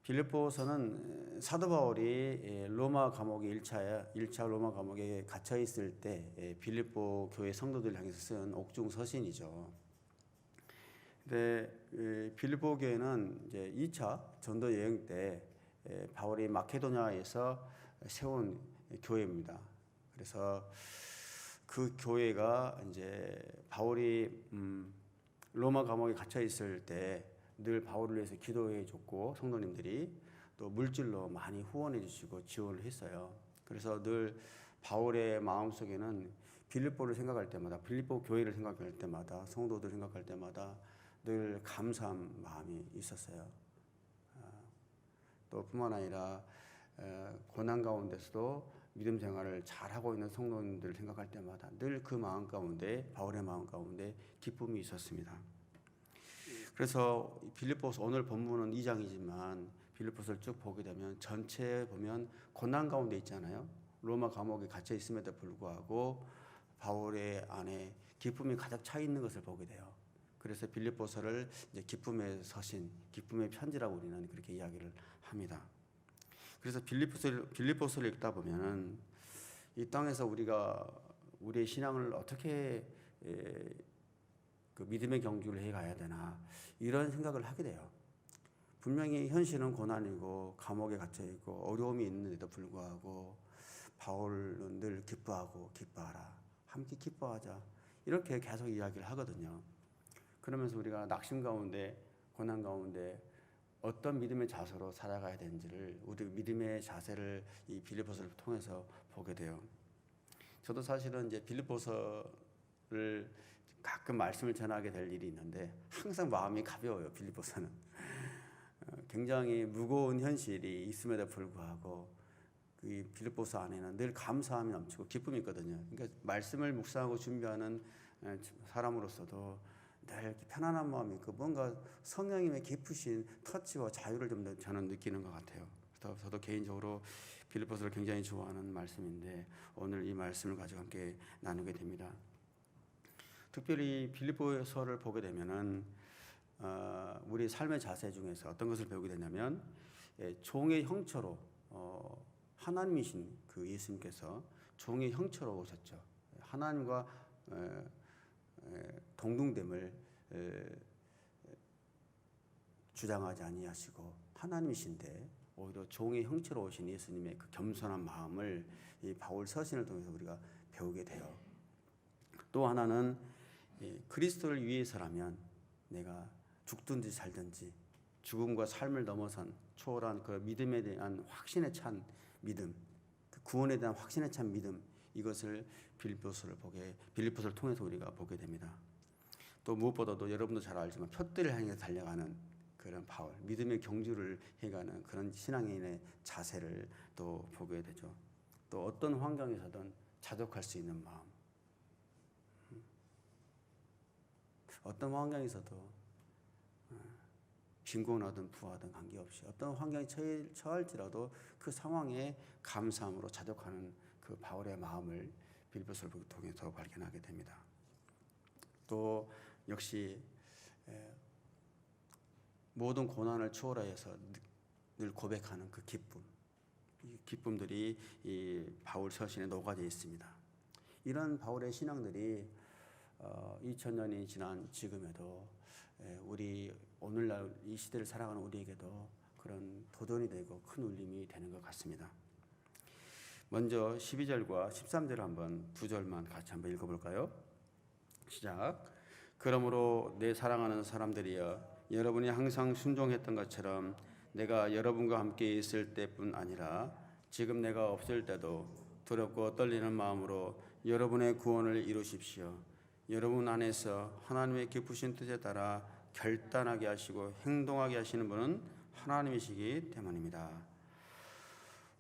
빌립보서는 사도 바울이 로마 감옥에 1차 로마 감옥에 갇혀 있을 때 빌립보 교회 성도들을 향해서 쓴 옥중 서신이죠. 근데 빌립보 교회는 이제 2차 전도 여행 때 바울이 마케도냐에서 세운 교회입니다. 그래서 그 교회가 이제 바울이 로마 감옥에 갇혀 있을 때 늘 바울을 위해서 기도해 줬고, 성도님들이 또 물질로 많이 후원해 주시고 지원을 했어요. 그래서 늘 바울의 마음속에는 빌립보를 생각할 때마다, 빌립보 교회를 생각할 때마다, 성도들 생각할 때마다 늘 감사한 마음이 있었어요. 또 뿐만 아니라 고난 가운데서도 믿음 생활을 잘하고 있는 성도님들을 생각할 때마다 늘 그 마음 가운데, 바울의 마음 가운데 기쁨이 있었습니다. 그래서 빌립보서 오늘 본문은 2장이지만 빌립보서를 쭉 보게 되면 전체에 보면 고난 가운데 있잖아요. 로마 감옥에 갇혀 있음에도 불구하고 바울의 안에 기쁨이 가득 차 있는 것을 보게 돼요. 그래서 빌립보서를 이제 기쁨의 서신, 기쁨의 편지라고 우리는 그렇게 이야기를 합니다. 그래서 빌립보서를 읽다 보면은 이 땅에서 우리가 우리의 신앙을 어떻게 그 믿음의 경주를 해 가야 되나, 이런 생각을 하게 돼요. 분명히 현실은 고난이고 감옥에 갇혀 있고 어려움이 있는데도 불구하고 바울은 늘 기뻐하고, 기뻐하라, 함께 기뻐하자, 이렇게 계속 이야기를 하거든요. 그러면서 우리가 낙심 가운데, 고난 가운데 어떤 믿음의 자세로 살아가야 되는지를, 우리 믿음의 자세를 이 빌립보서를 통해서 보게 돼요. 저도 사실은 이제 빌립보서를 가끔 말씀을 전하게 될 일이 있는데 항상 마음이 가벼워요. 빌립보서는 굉장히 무거운 현실이 있음에도 불구하고 그 빌립보서 안에는 늘 감사함이 넘치고 기쁨이 있거든요. 그러니까 말씀을 묵상하고 준비하는 사람으로서도 늘 편안한 마음이 있고, 뭔가 성령님의 깊으신 터치와 자유를 좀 저는 느끼는 것 같아요. 그래서 저도 개인적으로 빌립보서를 굉장히 좋아하는 말씀인데 오늘 이 말씀을 가지고 함께 나누게 됩니다. 특별히 빌립보서를 보게 되면은 우리 삶의 자세 중에서 어떤 것을 배우게 되냐면, 종의 형처로 하나님이신 그 예수님께서 종의 형처로 오셨죠. 하나님과 동등됨을 주장하지 아니하시고 하나님이신데 오히려 종의 형체로 오신 예수님의 그 겸손한 마음을 이 바울 서신을 통해서 우리가 배우게 돼요. 또 하나는 그리스도를 위해서라면 내가 죽든지 살든지 죽음과 삶을 넘어선 초월한 그 믿음에 대한 확신에 찬 믿음, 그 구원에 대한 확신에 찬 믿음, 이것을 빌립보서를 통해서 우리가 보게 됩니다. 또 무엇보다도 여러분도 잘 알지만 표대를 향해 달려가는 그런 바울, 믿음의 경주를 해가는 그런 신앙인의 자세를 또 보게 되죠. 또 어떤 환경에서든 자족할 수 있는 마음, 어떤 환경에서도 빈곤하든 부하든 관계없이 어떤 환경에 처할지라도 그 상황에 감사함으로 자족하는 그 바울의 마음을 빌립보서를 통해서 발견하게 됩니다. 또 역시 모든 고난을 초월하여서 늘 고백하는 그 기쁨, 이 기쁨들이 이 바울 서신에 녹아져 있습니다. 이런 바울의 신앙들이 2000년이 지난 지금에도 우리 오늘날 이 시대를 살아가는 우리에게도 그런 도전이 되고 큰 울림이 되는 것 같습니다. 먼저 12절과 13절을 한번 두 절만 같이 한번 읽어볼까요? 시작. 그러므로 내 사랑하는 사람들이여, 여러분이 항상 순종했던 것처럼 내가 여러분과 함께 있을 때뿐 아니라 지금 내가 없을 때도 두렵고 떨리는 마음으로 여러분의 구원을 이루십시오. 여러분 안에서 하나님의 깊으신 뜻에 따라 결단하게 하시고 행동하게 하시는 분은 하나님이시기 때문입니다.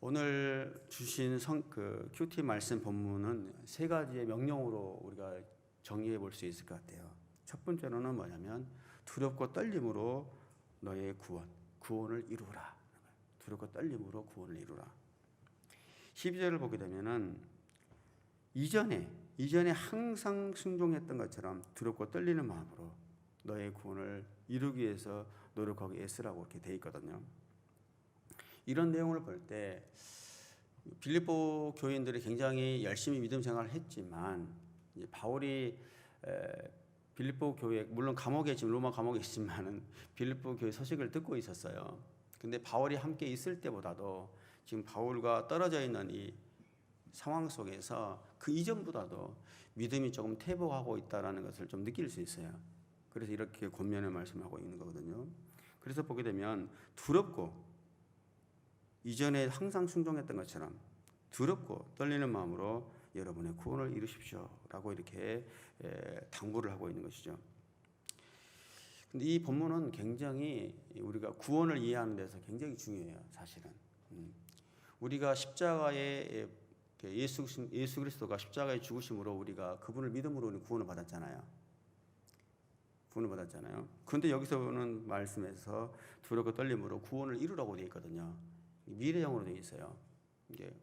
오늘 주신 큐티 말씀 본문은 세 가지의 명령으로 우리가 정리해 볼 수 있을 것 같아요. 첫 번째로는 뭐냐면 두렵고 떨림으로 너의 구원을 이루라. 두렵고 떨림으로 구원을 이루라. 12절을 보게 되면은 이전에 항상 순종했던 것처럼 두렵고 떨리는 마음으로 너의 구원을 이루기 위해서 노력하고 애쓰라고 이렇게 돼 있거든요. 이런 내용을 볼 때 빌립보 교인들이 굉장히 열심히 믿음 생활을 했지만 이제 바울이 빌립보 교회, 물론 감옥에 지금 로마 감옥에 있지만은 빌립보 교회 소식을 듣고 있었어요. 근데 바울이 함께 있을 때보다도 지금 바울과 떨어져 있는 이 상황 속에서 그 이전보다도 믿음이 조금 퇴보하고 있다라는 것을 좀 느낄 수 있어요. 그래서 이렇게 권면을 말씀하고 있는 거거든요. 그래서 보게 되면 두렵고 이전에 항상 순종했던 것처럼 두렵고 떨리는 마음으로 여러분의 구원을 이루십시오라고 이렇게 당부를 하고 있는 것이죠. 근데 이 본문은 굉장히 우리가 구원을 이해하는 데서 굉장히 중요해요. 사실은 우리가 십자가에 예수 그리스도가 십자가에 죽으심으로 우리가 그분을 믿음으로 우리 구원을 받았잖아요. 그런데 여기서는 말씀에서 두렵고 떨림으로 구원을 이루라고 되어 있거든요. 미래형으로 되어 있어요.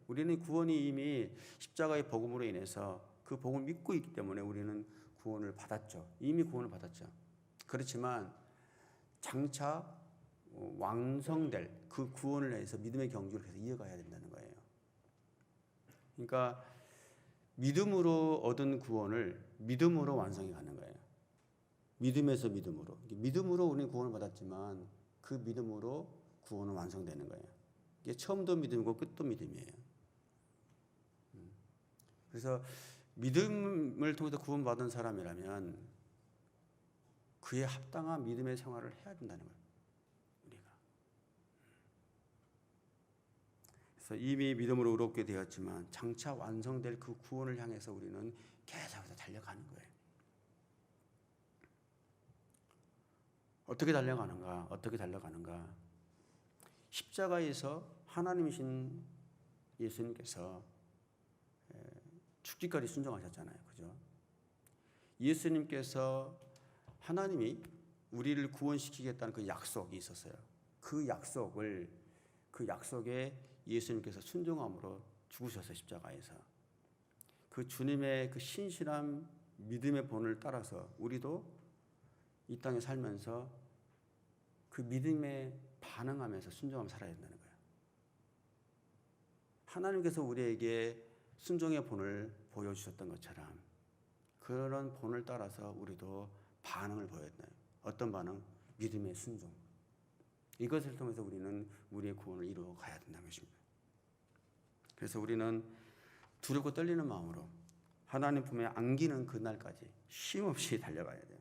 우리는 구원이 이미 십자가의 복음으로 인해서 그 복음을 믿고 있기 때문에 우리는 구원을 받았죠. 이미 구원을 받았죠. 그렇지만 장차 완성될 그 구원을 위해서 믿음의 경주를 계속 이어가야 된다는 거예요. 그러니까 믿음으로 얻은 구원을 믿음으로 완성해 가는 거예요. 믿음에서 믿음으로 우리는 구원을 받았지만 그 믿음으로 구원은 완성되는 거예요. 이게 처음도 믿음이고 끝도 믿음이에요. 그래서 믿음을 통해서 구원받은 사람이라면 그에 합당한 믿음의 생활을 해야 된다는 거예요. 우리가. 그래서 이미 믿음으로 의롭게 되었지만 장차 완성될 그 구원을 향해서 우리는 계속해서 달려가는 거예요. 어떻게 달려가는가? 십자가에서 하나님이신 예수님께서 죽기까지 순종하셨잖아요. 그죠? 예수님께서 하나님이 우리를 구원시키겠다는 그 약속이 있었어요. 그 약속에 예수님께서 순종함으로 죽으셨어요. 십자가에서. 그 주님의 그 신실한 믿음의 본을 따라서 우리도 이 땅에 살면서 그 믿음에 반응하면서 순종하면서 살아야 된다는 거예요. 하나님께서 우리에게 순종의 본을 보여주셨던 것처럼 그런 본을 따라서 우리도 반응을 보여야 된다. 어떤 반응? 믿음의 순종. 이것을 통해서 우리는 우리의 구원을 이루어 가야 된다는 것입니다. 그래서 우리는 두렵고 떨리는 마음으로 하나님 품에 안기는 그날까지 쉼없이 달려가야 돼요.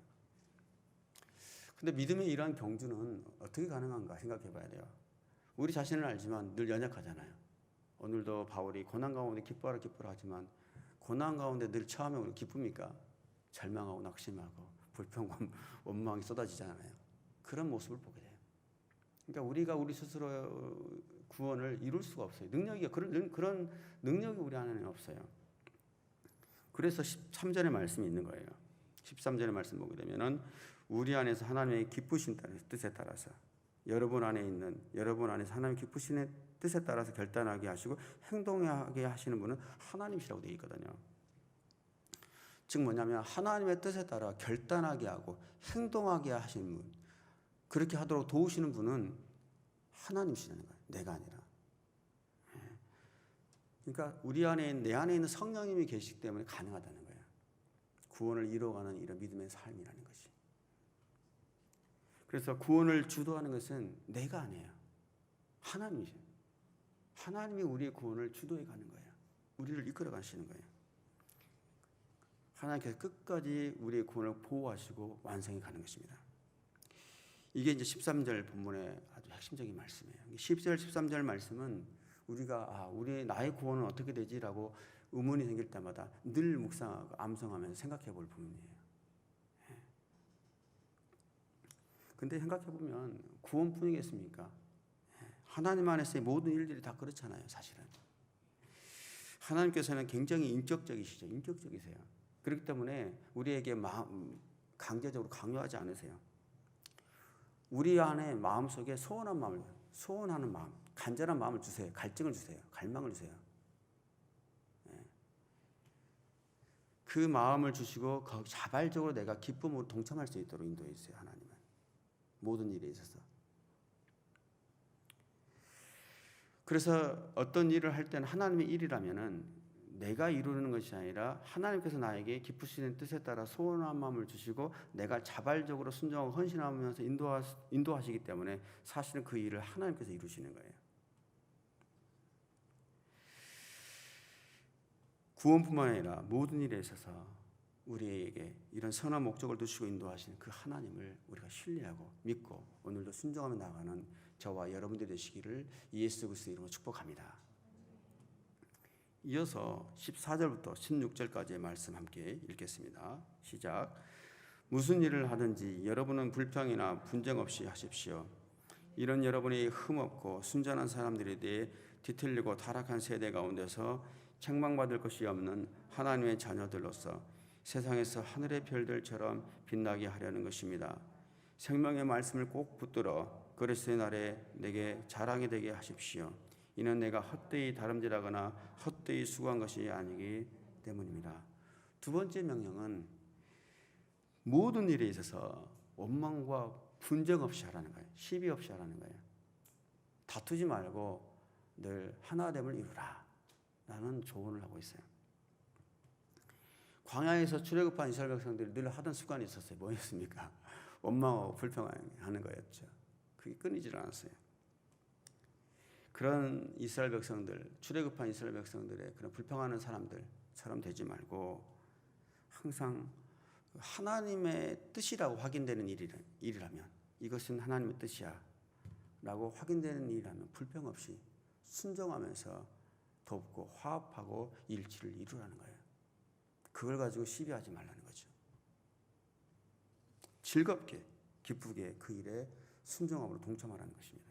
근데 믿음의 이러한 경주는 어떻게 가능한가 생각해 봐야 돼요. 우리 자신을 알지만 늘 연약하잖아요. 오늘도 바울이 고난 가운데 기뻐하라 하지만 고난 가운데 늘 처음에 우리 기쁩니까? 절망하고 낙심하고 불평과 원망이 쏟아지잖아요. 그런 모습을 보게 돼요. 그러니까 우리가 우리 스스로 구원을 이룰 수가 없어요. 그런 능력이 우리 안에는 없어요. 그래서 13절의 말씀이 있는 거예요. 13절의 말씀 보게 되면은 우리 안에서 하나님의 기쁘신 뜻에 따라서 여러분 안에서 하나님의 기쁘신 뜻에 따라서 결단하게 하시고 행동하게 하시는 분은 하나님이시라고 되어 있거든요. 즉 뭐냐면 하나님의 뜻에 따라 결단하게 하고 행동하게 하시는 분, 그렇게 하도록 도우시는 분은 하나님이시라는 거예요. 내가 아니라. 그러니까 내 안에 있는 성령님이 계시기 때문에 가능하다는 거예요. 구원을 이루어가는 이런 믿음의 삶이라는 것이. 그래서 구원을 주도하는 것은 내가 아니에요. 하나님이세요. 하나님이 우리의 구원을 주도해 가는 거예요. 우리를 이끌어 가시는 거예요. 하나님께서 끝까지 우리의 구원을 보호하시고 완성해 가는 것입니다. 이게 이제 13절 본문의 아주 핵심적인 말씀이에요. 10절, 13절 말씀은 우리가 나의 구원은 어떻게 되지라고 의문이 생길 때마다 늘 묵상하고 암송하면서 생각해 볼 부분이에요. 근데 생각해 보면 구원뿐이겠습니까? 하나님 안에서의 모든 일들이 다 그렇잖아요, 사실은. 하나님께서는 굉장히 인격적이세요. 그렇기 때문에 우리에게 강제적으로 강요하지 않으세요. 우리 안에 마음속에 소원하는 마음, 간절한 마음을 주세요. 갈증을 주세요. 갈망을 주세요. 그 마음을 주시고 자발적으로 내가 기쁨으로 동참할 수 있도록 인도해 주세요. 하나님은 모든 일에 있어서. 그래서 어떤 일을 할 때는 하나님의 일이라면은 내가 이루는 것이 아니라 하나님께서 나에게 기쁘시는 뜻에 따라 소원한 마음을 주시고 내가 자발적으로 순종하고 헌신하면서 인도하시기 때문에 사실은 그 일을 하나님께서 이루시는 거예요. 구원뿐만 아니라 모든 일에 있어서 우리에게 이런 선한 목적을 두시고 인도하시는 그 하나님을 우리가 신뢰하고 믿고 오늘도 순종하며 나가는 저와 여러분들이 되시기를 예수 그리스도 이름으로 축복합니다. 이어서 14절부터 16절까지의 말씀 함께 읽겠습니다. 시작. 무슨 일을 하든지 여러분은 불평이나 분쟁 없이 하십시오. 이런 여러분이 흠없고 순전한 사람들에 대해 뒤틀리고 타락한 세대 가운데서 책망받을 것이 없는 하나님의 자녀들로서 세상에서 하늘의 별들처럼 빛나게 하려는 것입니다. 생명의 말씀을 꼭 붙들어 그리스도의 날에 내게 자랑이 되게 하십시오. 이는 내가 헛되이 다름질하거나 헛되이 수고한 것이 아니기 때문입니다. 두 번째 명령은 모든 일에 있어서 원망과 분쟁 없이 하라는 거예요. 시비 없이 하라는 거예요. 다투지 말고 늘 하나됨을 이루라 라는 조언을 하고 있어요. 광야에서 출애굽한 이스라엘 백성들이 늘 하던 습관이 있었어요. 뭐였습니까? 원망하고 불평하는 거였죠. 그게 끊이질 않았어요. 그런 이스라엘 백성들, 출애굽한 이스라엘 백성들의 그런 불평하는 사람들처럼 되지 말고 항상 하나님의 뜻이라고 확인되는 일이라면 이것은 하나님의 뜻이야 라고 확인되는 일이라면 불평 없이 순종하면서 돕고 화합하고 일치를 이루라는 거예요. 그걸 가지고 시비하지 말라는 거죠. 즐겁게 기쁘게 그 일에 순종함으로 동참하라는 것입니다.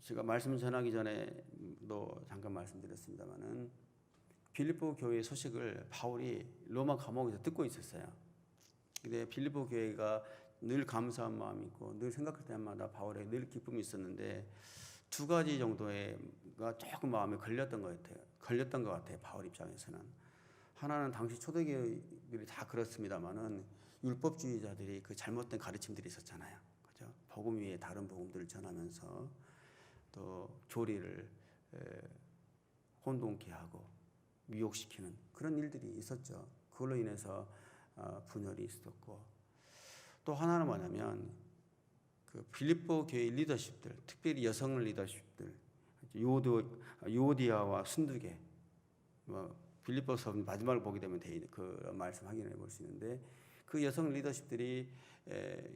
제가 말씀 전하기 전에도 잠깐 말씀드렸습니다마는 빌립보 교회 소식을 바울이 로마 감옥에서 듣고 있었어요. 근데 빌립보 교회가 늘 감사한 마음이 있고 늘 생각할 때마다 바울에 늘 기쁨이 있었는데 두 가지 정도가 조금 마음에 걸렸던 것 같아요. 바울 입장에서는. 하나는 당시 초대교회들이 다 그렇습니다만은 율법주의자들이 그 잘못된 가르침들이 있었잖아요. 그죠? 복음 위에 다른 복음들을 전하면서 또 교리를 혼동케 하고 미혹시키는 그런 일들이 있었죠. 그걸로 인해서 분열이 있었고 또 하나는 뭐냐면 그 빌립보 교회 리더십들, 특별히 여성 리더십들, 요디아와 순두계, 빌립보서 마지막을 보게 되면 그 말씀 확인해 볼 수 있는데 그 여성 리더십들이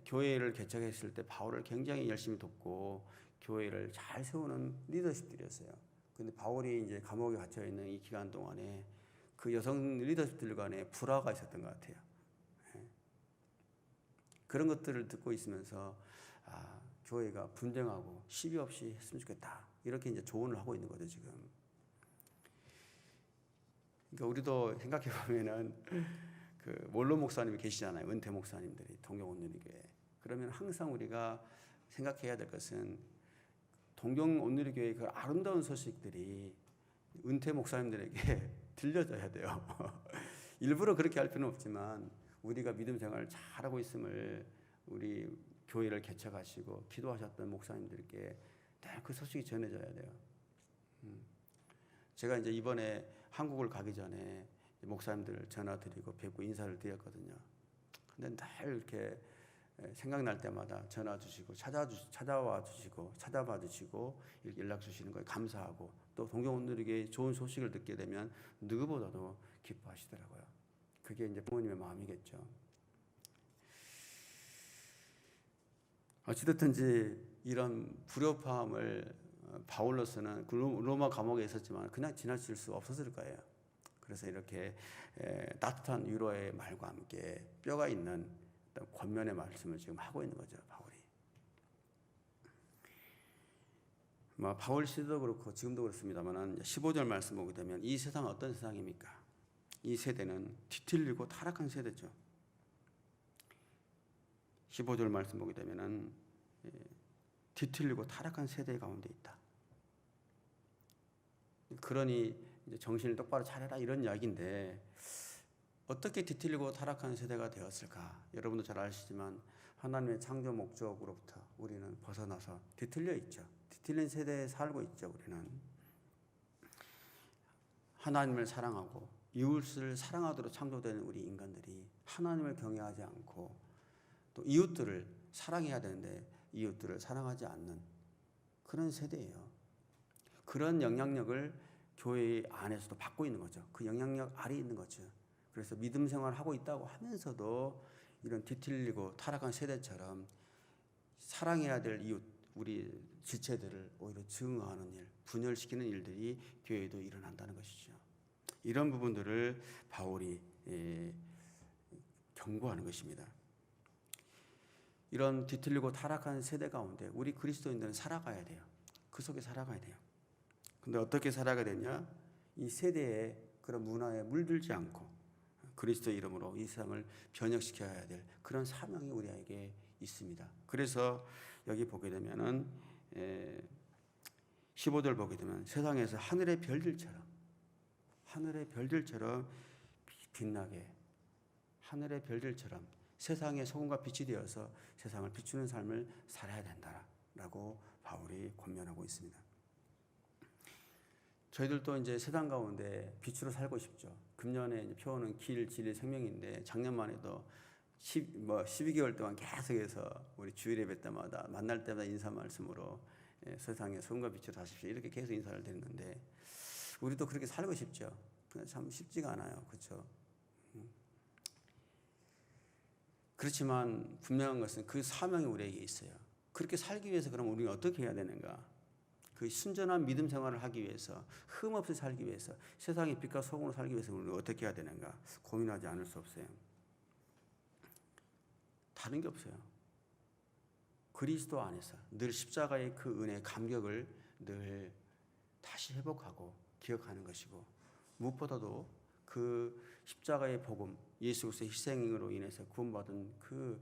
교회를 개척했을 때 바울을 굉장히 열심히 돕고 교회를 잘 세우는 리더십들이었어요. 근데 바울이 이제 감옥에 갇혀 있는 이 기간 동안에 그 여성 리더십들 간에 불화가 있었던 것 같아요. 그런 것들을 듣고 있으면서 교회가 분쟁하고 시비 없이 했으면 좋겠다. 이렇게 이제 조언을 하고 있는 거죠, 지금. 그러니까 우리도 생각해 보면은 그 원로 목사님이 계시잖아요. 은퇴 목사님들이 동경온누리교회. 그러면 항상 우리가 생각해야 될 것은 동경온누리교회 그 아름다운 소식들이 은퇴 목사님들에게 들려져야 돼요. 일부러 그렇게 할 필요는 없지만 우리가 믿음 생활을 잘하고 있음을 우리 교회를 개척하시고 기도하셨던 목사님들께 늘 그 소식이 전해져야 돼요. 제가 이제 이번에 한국을 가기 전에 목사님들 전화드리고 뵙고 인사를 드렸거든요. 근데 늘 이렇게 생각날 때마다 전화 주시고 찾아와 주시고 찾아봐 주시고 이렇게 연락 주시는 거에 감사하고 또 동경온누리교회 좋은 소식을 듣게 되면 누구보다도 기뻐하시더라고요. 그게 이제 부모님의 마음이겠죠. 어찌됐든지 이런 불협화음을 바울로서는 로마 감옥에 있었지만 그냥 지나칠 수 없었을 거예요. 그래서 이렇게 따뜻한 위로의 말과 함께 뼈가 있는 권면의 말씀을 지금 하고 있는 거죠, 바울이. 바울 시대도 그렇고 지금도 그렇습니다만 15절 말씀 보게 되면 이 세상은 어떤 세상입니까? 이 세대는 뒤틀리고 타락한 세대죠. 15절 말씀 보게 되면은 뒤틀리고 타락한 세대 가운데 있다. 그러니 이제 정신을 똑바로 차려라 이런 이야기인데 어떻게 뒤틀리고 타락한 세대가 되었을까? 여러분도 잘 아시지만 하나님의 창조 목적으로부터 우리는 벗어나서 뒤틀려 있죠. 뒤틀린 세대에 살고 있죠. 우리는 하나님을 사랑하고 이웃을 사랑하도록 창조된 우리 인간들이 하나님을 경외하지 않고 또 이웃들을 사랑해야 되는데 이웃들을 사랑하지 않는 그런 세대예요. 그런 영향력을 교회 안에서도 받고 있는 거죠. 그 영향력 아래에 있는 거죠. 그래서 믿음 생활을 하고 있다고 하면서도 이런 뒤틀리고 타락한 세대처럼 사랑해야 될 이웃, 우리 지체들을 오히려 증오하는 일, 분열시키는 일들이 교회에도 일어난다는 것이죠. 이런 부분들을 바울이 경고하는 것입니다. 이런 뒤틀리고 타락한 세대 가운데 우리 그리스도인들은 살아가야 돼요. 그 속에 살아가야 돼요. 근데 어떻게 살아가야 되냐? 이 세대의 그런 문화에 물들지 않고 그리스도의 이름으로 이 세상을 변혁시켜야 될 그런 사명이 우리에게 있습니다. 그래서 여기 보게 되면은 15절 보게 되면 세상에서 하늘의 별들처럼 빛나게 하늘의 별들처럼 세상의 소금과 빛이 되어서 세상을 비추는 삶을 살아야 된다라고 바울이 권면하고 있습니다. 저희들도 이제 세상 가운데 빛으로 살고 싶죠. 금년에 이제 표어는 길, 진리, 생명인데 작년만 해도 12개월 동안 계속해서 우리 주일 예배 때마다 만날 때마다 인사 말씀으로 세상에 소금과 빛으로 사십시오 이렇게 계속 인사를 드렸는데 우리도 그렇게 살고 싶죠. 근데 참 쉽지가 않아요. 그렇죠? 그렇지만 분명한 것은 그 사명이 우리에게 있어요. 그렇게 살기 위해서 그럼 우리는 어떻게 해야 되는가? 그 순전한 믿음 생활을 하기 위해서 흠없이 살기 위해서 세상의 빛과 소금으로 살기 위해서 우리는 어떻게 해야 되는가? 고민하지 않을 수 없어요. 다른 게 없어요. 그리스도 안에서 늘 십자가의 그 은혜의 감격을 늘 다시 회복하고 기억하는 것이고 무엇보다도 그 십자가의 복음, 예수 그리스도의 희생으로 인해서 구원받은 그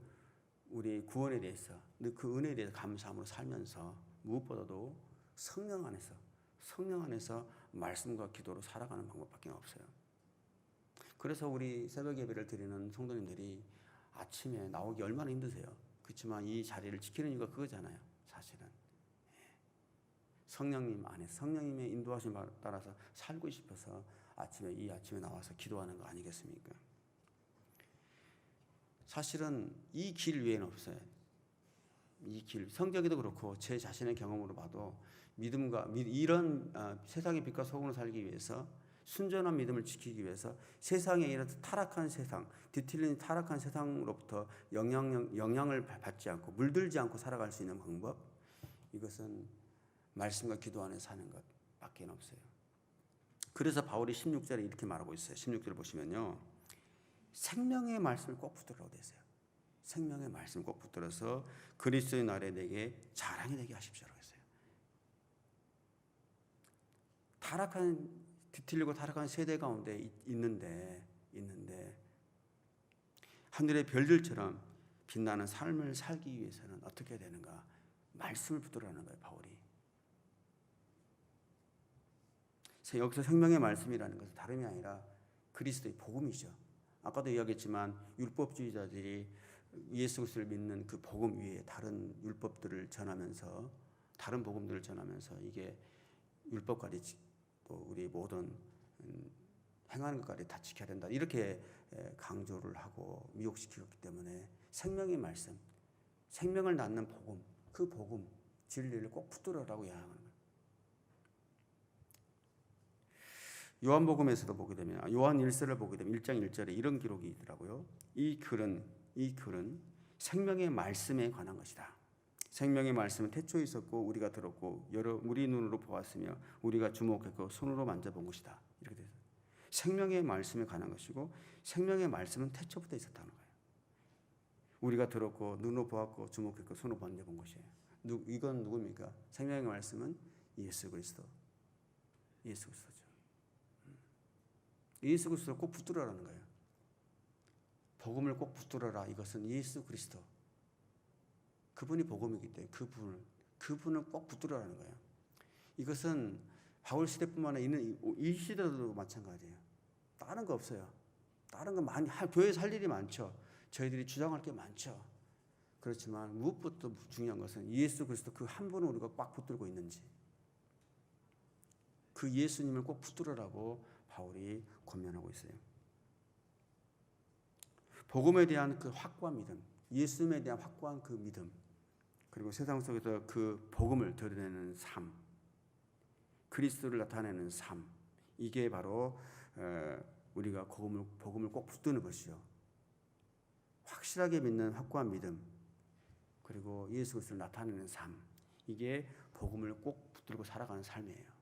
우리 구원에 대해서 그 은혜에 대해서 감사함으로 살면서 무엇보다도 성령 안에서 말씀과 기도로 살아가는 방법밖에 없어요. 그래서 우리 새벽 예배를 드리는 성도님들이 아침에 나오기 얼마나 힘드세요. 그렇지만 이 자리를 지키는 이유가 그거잖아요. 사실은 성령님 안에 성령님의 인도하심에 따라서 살고 싶어서 이 아침에 나와서 기도하는 거 아니겠습니까? 사실은 이 길 외에는 없어요. 이 길, 성경에도 그렇고 제 자신의 경험으로 봐도 이런 세상의 빛과 소금으로 살기 위해서 순전한 믿음을 지키기 위해서 세상에 이런 타락한 세상, 뒤틀린 타락한 세상으로부터 영향을 받지 않고 물들지 않고 살아갈 수 있는 방법, 이것은 말씀과 기도 안에 사는 것밖에 없어요. 그래서 바울이 16절에 이렇게 말하고 있어요. 16절 보시면요, 생명의 말씀을 꼭 붙들라고 되어 있어요. 생명의 말씀을 꼭 붙들어서 그리스도의 날에 내게 자랑이 되게 하십시오라고 했어요. 뒤틀리고 타락한 세대 가운데 있는데 하늘의 별들처럼 빛나는 삶을 살기 위해서는 어떻게 해야 되는가? 말씀을 붙들라는 거예요, 바울이. 여기서 생명의 말씀이라는 것은 다름이 아니라 그리스도의 복음이죠. 아까도 이야기했지만 율법주의자들이 예수 그리스도를 믿는 그 복음 위에 다른 율법들을 전하면서 다른 복음들을 전하면서 이게 율법까지 또 우리 모든 행하는 것까지 다 지켜야 된다 이렇게 강조를 하고 미혹시켰기 때문에 생명의 말씀, 생명을 낳는 복음, 그 복음 진리를 꼭 붙들어라고 이야기하는 거예요. 요한복음에서도 보게 되면 요한 1서를 보게 되면 1장 1절에 이런 기록이 있더라고요. 이 글은 생명의 말씀에 관한 것이다. 생명의 말씀은 태초에 있었고 우리가 들었고 우리 눈으로 보았으며 우리가 주목했고 손으로 만져본 것이다. 이렇게 돼서 생명의 말씀에 관한 것이고 생명의 말씀은 태초부터 있었다는 거예요. 우리가 들었고 눈으로 보았고 주목했고 손으로 만져본 것이에요. 이건 누굽니까? 생명의 말씀은 예수 그리스도죠. 예수 그리스도를 꼭 붙들어라는 거예요. 복음을 꼭 붙들어라. 이것은 예수 그리스도. 그분이 복음이기 때문에 그분을 꼭 붙들어라는 거예요. 이것은 바울 시대뿐만 아니라 이 시대도 마찬가지예요. 다른 거 없어요. 다른 거 많이 교회에서 할 일이 많죠. 저희들이 주장할 게 많죠. 그렇지만 무엇보다 중요한 것은 예수 그리스도 그 한 분을 우리가 꽉 붙들고 있는지, 그 예수님을 꼭 붙들으라고 바울이 권면하고 있어요. 복음에 대한 그 확고한 믿음, 예수님에 대한 확고한 그 믿음, 그리고 세상 속에서 그 복음을 드러내는 삶, 그리스도를 나타내는 삶, 이게 바로 우리가 복음을 꼭 붙드는 것이죠. 확실하게 믿는 확고한 믿음, 그리고 예수 그리스도를 나타내는 삶, 이게 복음을 꼭 붙들고 살아가는 삶이에요.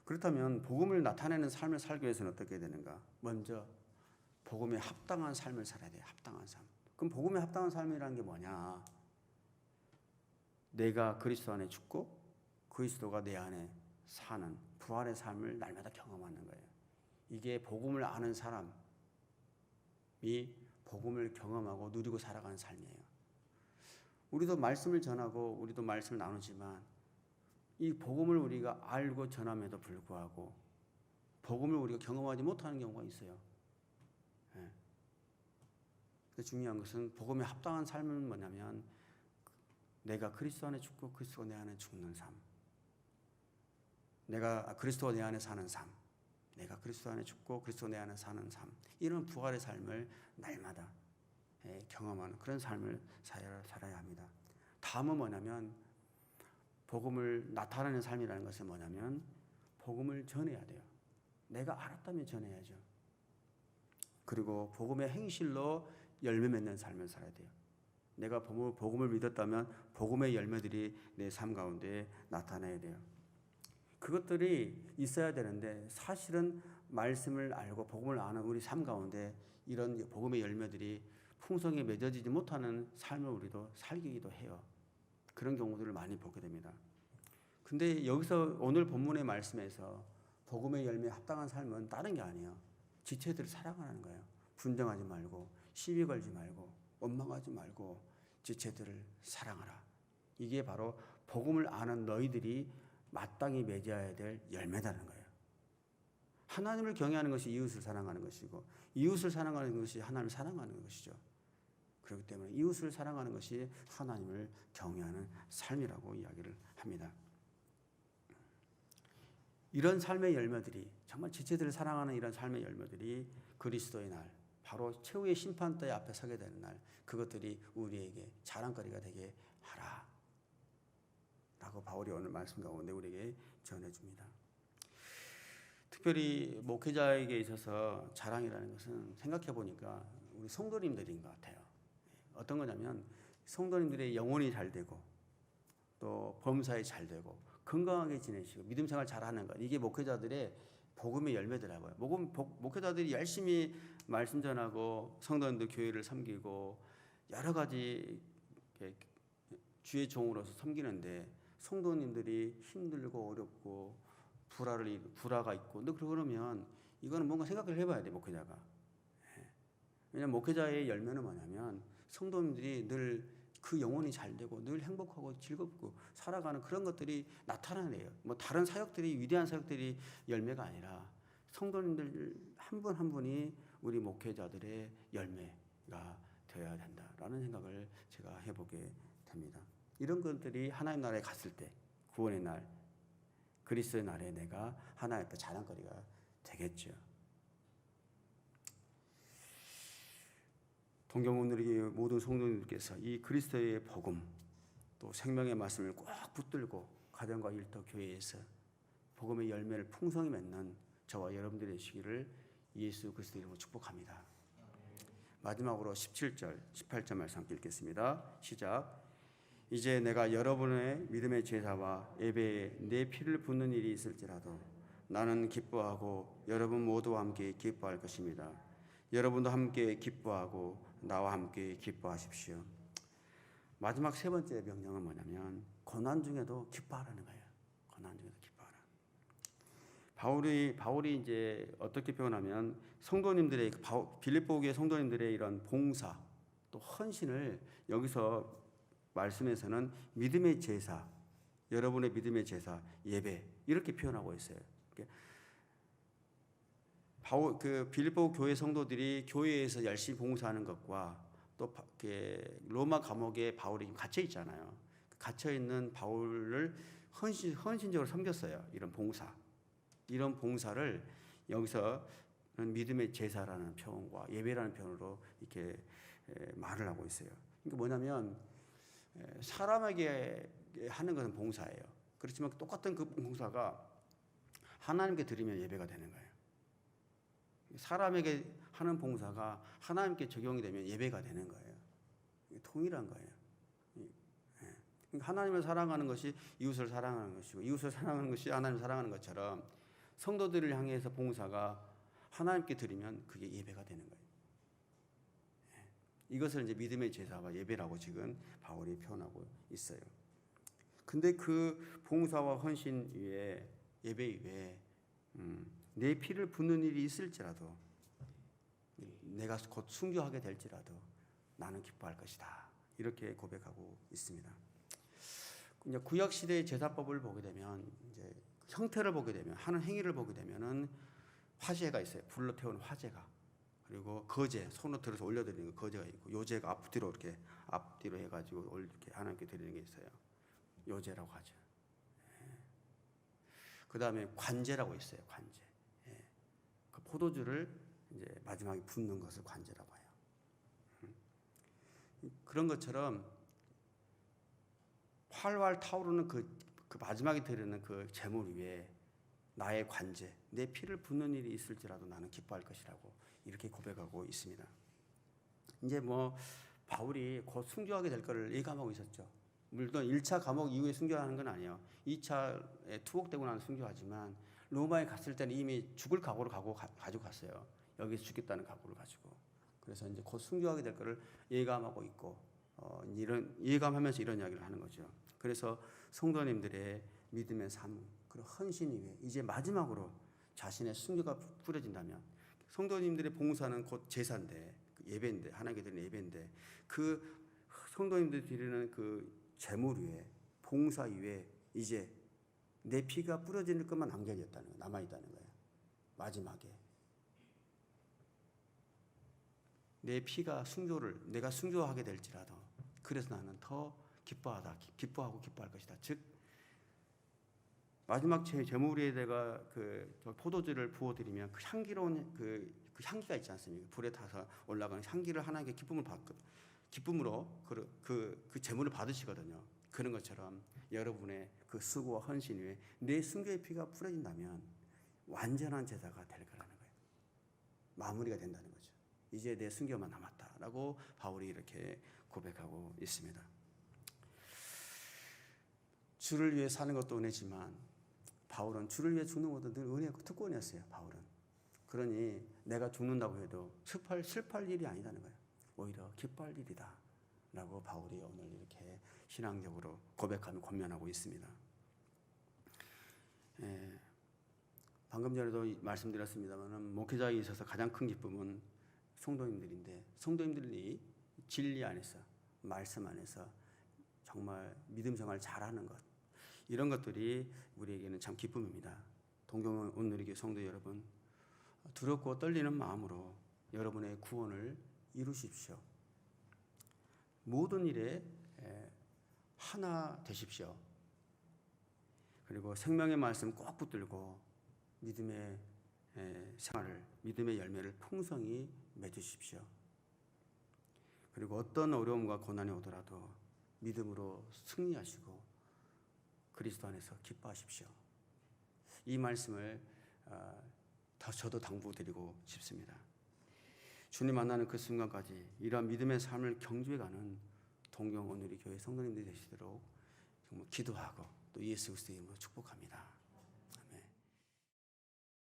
그렇다면 복음을 나타내는 삶을 살기 위해서는 어떻게 되는가? 먼저 복음에 합당한 삶을 살아야 돼요. 합당한 삶. 그럼 복음에 합당한 삶이라는 게 뭐냐? 내가 그리스도 안에 죽고 그리스도가 내 안에 사는 부활의 삶을 날마다 경험하는 거예요. 이게 복음을 아는 사람이 복음을 경험하고 누리고 살아가는 삶이에요. 우리도 말씀을 전하고 우리도 말씀을 나누지만 이 복음을 우리가 알고 전함에도 불구하고 복음을 우리가 경험하지 못하는 경우가 있어요. 중요한 것은 복음에 합당한 삶은 뭐냐면 내가 그리스도 안에 죽고 그리스도가 내 안에 죽는 삶, 내가 그리스도가 내 안에 사는 삶, 내가 그리스도 안에 죽고 그리스도 내 안에 사는 삶, 이런 부활의 삶을 날마다 경험하는 그런 삶을 살아야 합니다. 다음은 뭐냐면 복음을 나타내는 삶이라는 것은 뭐냐면 복음을 전해야 돼요. 내가 알았다면 전해야죠. 그리고 복음의 행실로 열매 맺는 삶을 살아야 돼요. 내가 복음을 믿었다면 복음의 열매들이 내 삶 가운데 나타나야 돼요. 그것들이 있어야 되는데 사실은 말씀을 알고 복음을 아는 우리 삶 가운데 이런 복음의 열매들이 풍성히 맺어지지 못하는 삶을 우리도 살기도 해요. 그런 경우들을 많이 보게 됩니다. 근데 여기서 오늘 본문의 말씀에서 복음의 열매에 합당한 삶은 다른 게 아니에요. 지체들을 사랑하는 거예요. 분쟁하지 말고 시비 걸지 말고 원망하지 말고 지체들을 사랑하라. 이게 바로 복음을 아는 너희들이 마땅히 맺어야 될 열매라는 거예요. 하나님을 경외하는 것이 이웃을 사랑하는 것이고 이웃을 사랑하는 것이 하나님을 사랑하는 것이죠. 그렇기 때문에 이웃을 사랑하는 것이 하나님을 경외하는 삶이라고 이야기를 합니다. 이런 삶의 열매들이 정말 지체들을 사랑하는 이런 삶의 열매들이 그리스도의 날, 바로 최후의 심판대 앞에 서게 되는 날, 그것들이 우리에게 자랑거리가 되게 하라 라고 바울이 오늘 말씀 가운데 우리에게 전해줍니다. 특별히 목회자에게 있어서 자랑이라는 것은 생각해 보니까 우리 성도님들인 것 같아요. 어떤 거냐면 성도님들의 영혼이 잘 되고 또 범사에 잘 되고 건강하게 지내시고 믿음 생활 잘하는 것, 이게 목회자들의 복음의 열매더라고요. 목회자들이 열심히 말씀 전하고 성도님들 교회를 섬기고 여러 가지 주의 종으로서 섬기는데 성도님들이 힘들고 어렵고 불화가 있고, 근데 그러면 이거는 뭔가 생각을 해봐야 돼, 목회자가. 왜냐하면 목회자의 열매는 뭐냐면 성도님들이 늘 그 영혼이 잘 되고 늘 행복하고 즐겁고 살아가는 그런 것들이 나타나네요. 뭐 다른 사역들이 위대한 사역들이 열매가 아니라 성도님들 한 분 한 분이 우리 목회자들의 열매가 되어야 된다라는 생각을 제가 해보게 됩니다. 이런 것들이 하나님 나라에 갔을 때 구원의 날, 그리스도의 날에 내가 하나님 앞에 자랑거리가 되겠죠. 동경원들에게 모든 성도님들께서 이 그리스도의 복음 또 생명의 말씀을 꼭 붙들고 가정과 일터 교회에서 복음의 열매를 풍성히 맺는 저와 여러분들의 되시기를 예수 그리스도 이름으로 축복합니다. 마지막으로 17절, 18절 말씀 함께 읽겠습니다. 시작. 이제 내가 여러분의 믿음의 제사와 예배에 내 피를 붓는 일이 있을지라도 나는 기뻐하고 여러분 모두와 함께 기뻐할 것입니다. 여러분도 함께 기뻐하고 나와 함께 기뻐하십시오. 마지막 세 번째 명령은 뭐냐면 고난 중에도 기뻐하라는 거예요. 고난 중에도 기뻐하라. 바울이 이제 어떻게 표현하면 성도님들의 빌립보 교회 성도님들의 이런 봉사 또 헌신을 여기서 말씀에서는 믿음의 제사, 여러분의 믿음의 제사, 예배 이렇게 표현하고 있어요. 빌립보 교회 성도들이 교회에서 열심히 봉사하는 것과 또 로마 감옥에 바울이 갇혀 있잖아요. 갇혀 있는 바울을 헌신적으로 섬겼어요. 이런 봉사를 여기서 믿음의 제사라는 표현과 예배라는 표현으로 이렇게 말을 하고 있어요. 그러니까 뭐냐면 사람에게 하는 것은 봉사예요. 그렇지만 똑같은 그 봉사가 하나님께 드리면 예배가 되는 거예요. 사람에게 하는 봉사가 하나님께 적용이 되면 예배가 되는 거예요. 통일한 거예요. 그러니까 하나님을 사랑하는 것이 이웃을 사랑하는 것이고 이웃을 사랑하는 것이 하나님을 사랑하는 것처럼 성도들을 향해서 봉사가 하나님께 드리면 그게 예배가 되는 거예요. 이것을 이제 믿음의 제사와 예배라고 지금 바울이 표현하고 있어요. 근데 그 봉사와 헌신 위에 예배 위에 내 피를 붓는 일이 있을지라도 내가 곧 순교하게 될지라도 나는 기뻐할 것이다. 이렇게 고백하고 있습니다. 이제 구약 시대의 제사법을 보게 되면 이제 형태를 보게 되면 하는 행위를 보게 되면은 화제가 있어요. 불로 태우는 화제가. 그리고 거제 손으로 들어서 올려드리는 거제가 있고 요제가 앞뒤로 해가지고 이렇게 하나님께 드리는 게 있어요. 요제라고 하죠. 그 다음에 관제라고 있어요. 관제. 그 포도주를 이제 마지막에 붓는 것을 관제라고 해요. 그런 것처럼 활활 타오르는 그 마지막에 드리는 그 제물 위에 나의 관제, 내 피를 붓는 일이 있을지라도 나는 기뻐할 것이라고 이렇게 고백하고 있습니다. 이제 뭐 바울이 곧 순교하게 될 것을 예감하고 있었죠. 물론 1차 감옥 이후에 순교하는 건 아니에요. 2차에 투옥되고 나서 순교하지만 로마에 갔을 때는 이미 죽을 각오를 가지고 갔어요. 여기서 죽겠다는 각오를 가지고. 그래서 이제 곧 순교하게 될 것을 예감하고 있고 이런 예감하면서 이런 이야기를 하는 거죠. 그래서 성도님들의 믿음의 삶, 그리고 헌신 이외에 이제 마지막으로 자신의 순교가 뿌려진다면 성도님들의 봉사는 곧 제사인데 예배인데 하나님께 드리는 예배인데 그 성도님들이 드리는 그 제물 위에 봉사 위에 이제 내 피가 뿌려질 것만 남겨졌다는 거예요. 남아있다는 거예요. 마지막에 내 피가 내가 순교하게 될지라도 그래서 나는 더 기뻐하고 기뻐할 것이다. 즉 마지막 제물 위에다가 그 포도주를 부어드리면 그 향기로운 그 향기가 있지 않습니까? 불에 타서 올라가는 향기를 하나님께 기쁨으로 그 제물을 받으시거든요. 그런 것처럼 여러분의 그 수고와 헌신 위에 내 순교의 피가 뿌려진다면 완전한 제사가 될 거라는 거예요. 마무리가 된다는 거죠. 이제 내 순교만 남았다라고 바울이 이렇게 고백하고 있습니다. 주를 위해 사는 것도 은혜지만 바울은 주를 위해 죽는 것도 늘 은혜의 특권이었어요. 바울은. 그러니 내가 죽는다고 해도 슬퍼할 일이 아니라는 거예요. 오히려 기뻐할 일이다 라고 바울이 오늘 이렇게 신앙적으로 고백하며 권면하고 있습니다. 방금 전에도 말씀드렸습니다만 목회자에 있어서 가장 큰 기쁨은 성도님들인데 성도님들이 진리 안에서 말씀 안에서 정말 믿음 생활 잘하는 것 이런 것들이 우리에게는 참 기쁨입니다. 동경원 온누리교회 성도 여러분 두렵고 떨리는 마음으로 여러분의 구원을 이루십시오. 모든 일에 하나 되십시오. 그리고 생명의 말씀 꼭 붙들고 믿음의 생활을 믿음의 열매를 풍성히 맺으십시오. 그리고 어떤 어려움과 고난이 오더라도 믿음으로 승리하시고 그리스도 안에서 기뻐하십시오. 이 말씀을 저도 당부드리고 싶습니다. 주님 만나는 그 순간까지 이러한 믿음의 삶을 경주해가는 동경 온누리 교회 성도님들이 되시도록 정말 기도하고 또 예수 그리스도의 이름으로 축복합니다.